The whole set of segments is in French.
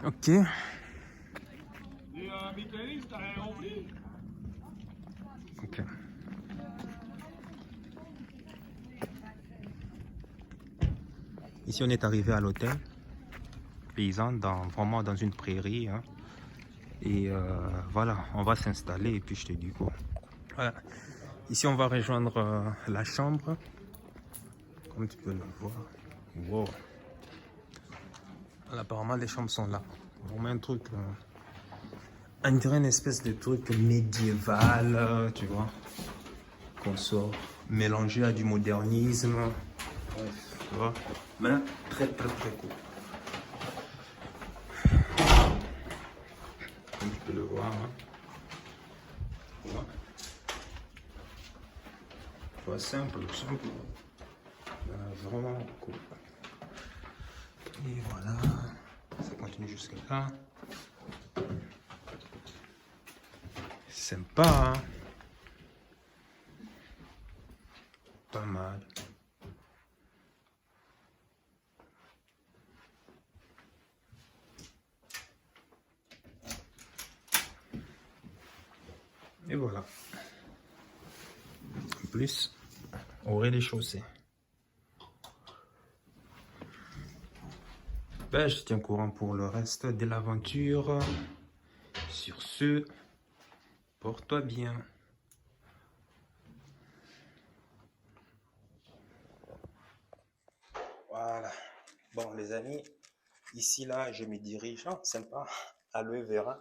Ok. Ok. Ici, on est arrivé à l'hôtel paysan, vraiment dans une prairie. Hein. Et voilà, on va s'installer et puis je te dis quoi. Voilà. Ici, on va rejoindre la chambre. Comme tu peux le voir. Wow. Voilà, apparemment, les chambres sont là. Vraiment un truc. On dirait une espèce de truc médiéval, tu vois. Qu'on sort mélangé à du modernisme. Bref, tu vois. Mais très cool. Comme tu peux le voir. Hein. Ouais. Ouais, simple. Vraiment cool. Et voilà. Ça continue jusqu'à là. Sympa, hein? Pas mal. Et voilà. En plus, au rez-de-chaussée. Ben, je tiens au courant pour le reste de l'aventure. Sur ce, porte-toi bien. Voilà. Bon, les amis, ici, là, je me dirige. Oh, sympa. Aloe vera.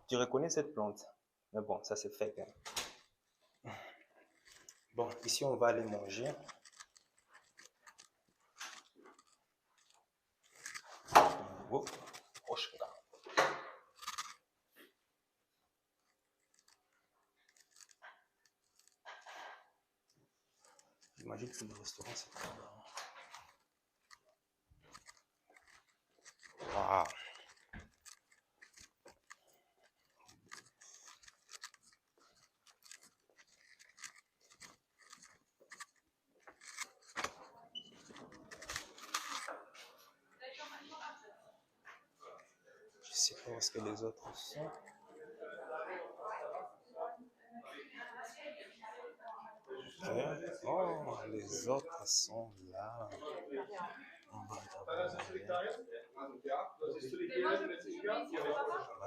Tu reconnais cette plante? Mais bon, ça, c'est fake. Hein. Bon, ici, on va aller manger. Oh, j'imagine que le restaurant, c'est pas là. Waouh. Je sais pas où est-ce que les autres sont. Oh, les autres sont là. On va regarder.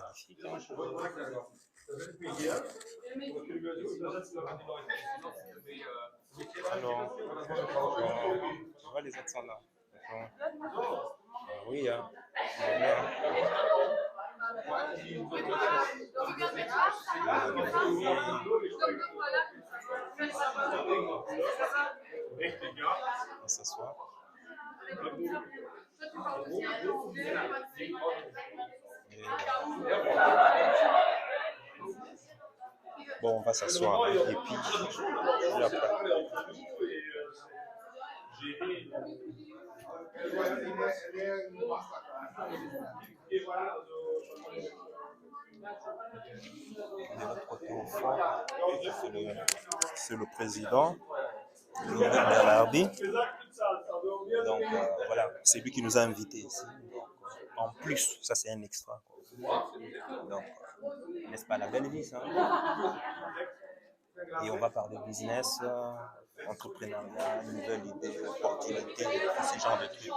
Magnifique. Alors, on va les autres sont là. Oui, hein. On s'assoit. Bon, on va s'asseoir et puis après. De l'autre côté au fond, c'est le président, Lionel Berlardi. Donc voilà, c'est lui qui nous a invités ici. Donc, en plus, ça c'est un extra. Donc, n'est-ce pas la belle vie ça? Et on va parler business, entrepreneuriat, nouvelles idées, opportunités, tout ce genre de trucs.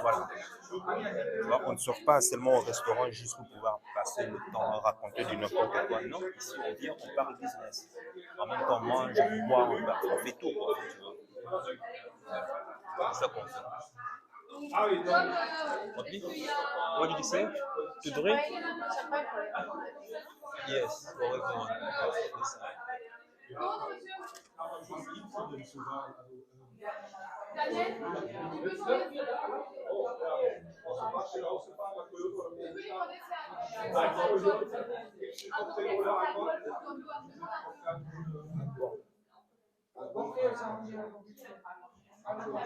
Voilà. Alors, on ne sort pas seulement au restaurant juste pour pouvoir passer le temps, raconter du n'importe quoi. Non, ici on vient, on parle business. En même temps, on mange, on boit, on fait tout. Quoi, tu vois. C'est ça qu'on fait. What did you say? To drink? Yes, correctement.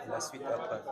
La suite après.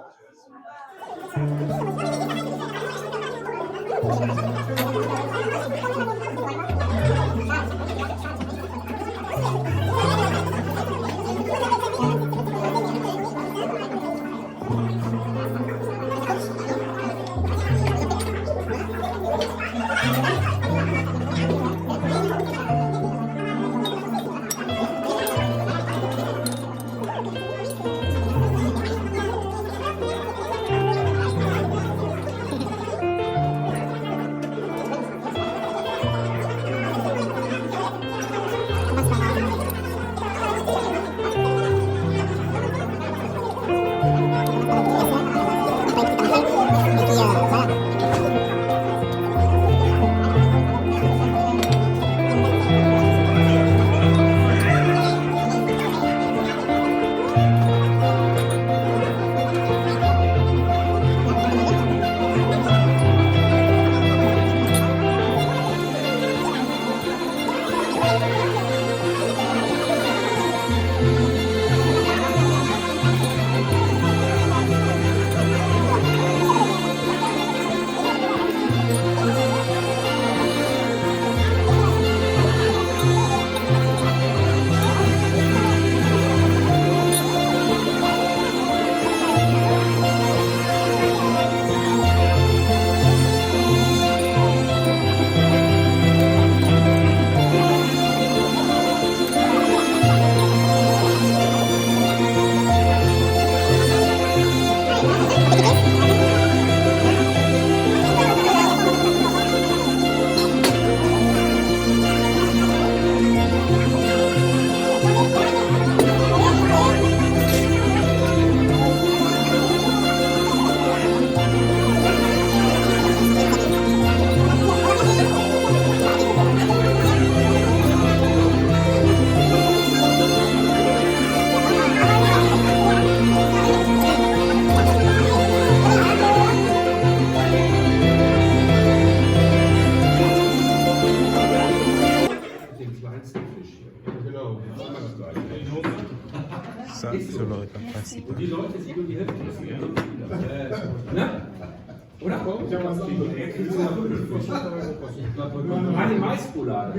Eine Maisroulade.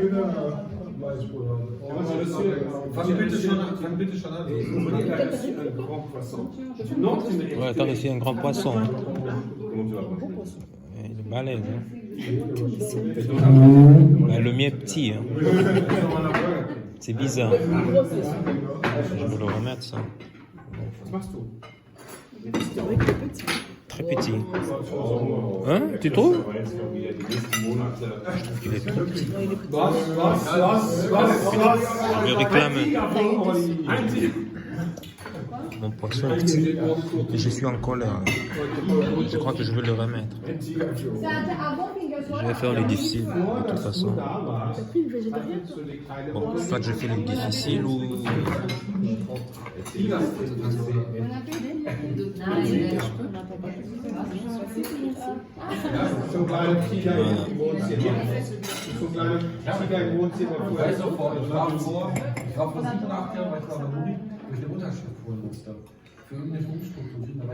Fang bitte schon an. Ouais, t'as réussi un grand poisson. Hein. Il est balèze. Hein. Bah, le mien est petit. Hein. C'est bizarre. Je vais le remettre ça. Très petit. Hein? Tu trouves? Je trouve qu'il est trop petit. Je vais réclamer. Mon poisson est petit. Et je suis en colère. Je crois que je vais le remettre. Je vais faire le difficile de toute façon. Bon, soit je fais le difficile ou...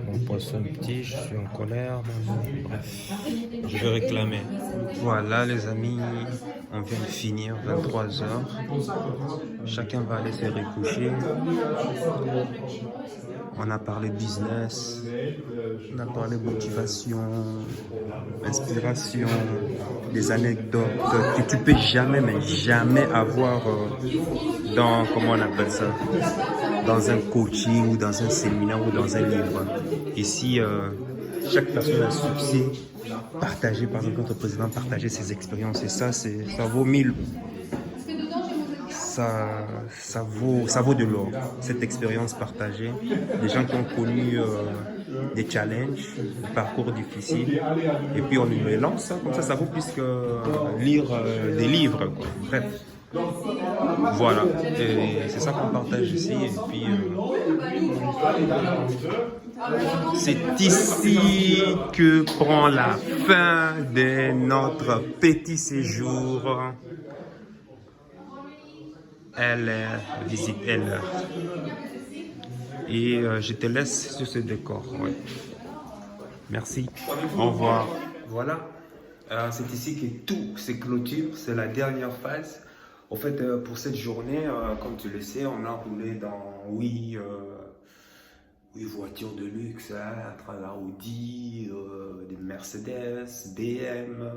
Mon poisson petit, je suis en colère, bref, je vais réclamer. Voilà les amis, on vient de finir 23 heures. Chacun va aller se recoucher. On a parlé business, on a parlé motivation, inspiration, des anecdotes que tu peux jamais, mais jamais avoir dans, comment on appelle ça, dans un coaching ou dans un séminaire ou dans un livre. Ici, chaque personne a un succès partagé par notre président, partager ses expériences et ça vaut 1000. Ça vaut de l'or, cette expérience partagée. Des gens qui ont connu des challenges, des parcours difficiles, et puis on les lance, comme ça vaut plus que lire des livres, quoi. Bref, voilà, et c'est ça qu'on partage ici, et puis c'est ici que prend la fin de notre petit séjour. Elle visite elle. Et je te laisse sur ce décor. Ouais. Merci. Au revoir. Voilà. C'est ici que tout se clôture. C'est la dernière phase. En fait, pour cette journée, comme tu le sais, on a roulé dans 8 voitures de luxe, hein, à travers Audi, des Mercedes, BM.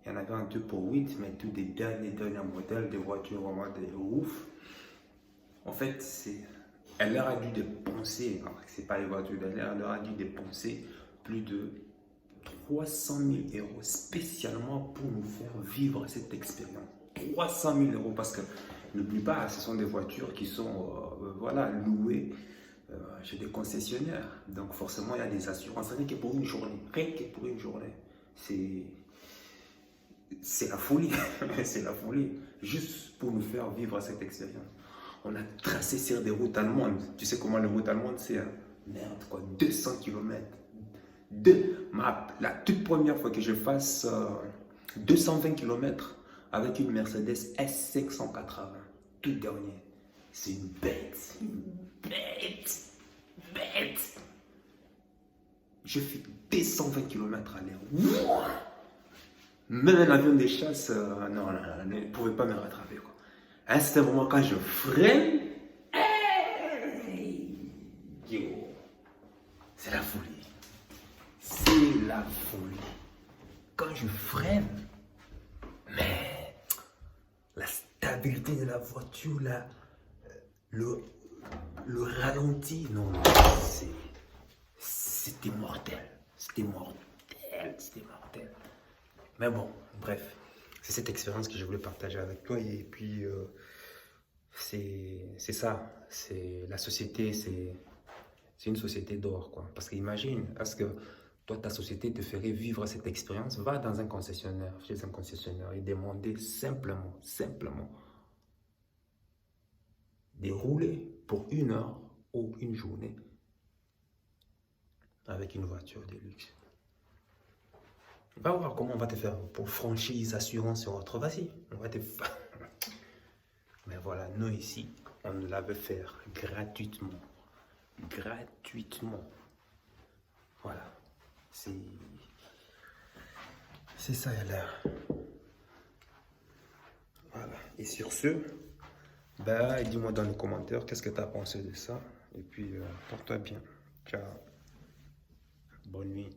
Il y en avait un 2 pour 8, mais tous des derniers modèles, des voitures vraiment de ouf. En fait, elle leur a dû dépenser, c'est pas les voitures d'elle, elle leur a dû dépenser plus de 300 000 € spécialement pour nous faire vivre cette expérience. 300 000 € parce que n'oublie pas, ce sont des voitures qui sont voilà, louées chez des concessionnaires. Donc forcément, il y a des assurances, rien que pour une journée. Rien que pour une journée. C'est la folie, c'est la folie, juste pour nous faire vivre cette expérience. On a tracé sur des routes allemandes. Tu sais comment les routes allemandes, c'est merde quoi, 200 km. La toute première fois que je fasse 220 km avec une Mercedes S580, tout dernier. C'est une bête, bête. Je fais 220 km à l'heure. Même un avion de chasse, non, ne pouvait pas me rattraper. Quoi. À un certain moment, quand je freine, c'est la folie. C'est la folie. Quand je freine, mais la stabilité de la voiture, le ralenti, non, c'était mortel. C'était mortel. Mais bon, bref, c'est cette expérience que je voulais partager avec toi. Et puis, c'est ça. C'est la société, c'est une société d'or, quoi. Parce qu'imagine, est-ce que toi, ta société te ferait vivre cette expérience? Va dans un concessionnaire, chez un concessionnaire, et demander simplement, de rouler pour 1 heure ou une journée avec une voiture de luxe. Va voir comment on va te faire pour franchise, assurance et autres. Vas-y, on va te faire. Mais voilà, nous ici, on nous la veut faire gratuitement. Gratuitement. Voilà. C'est ça, il a l'air. Voilà. Et sur ce, bah, dis-moi dans les commentaires qu'est-ce que tu as pensé de ça. Et puis, porte-toi bien. Ciao. Bonne nuit.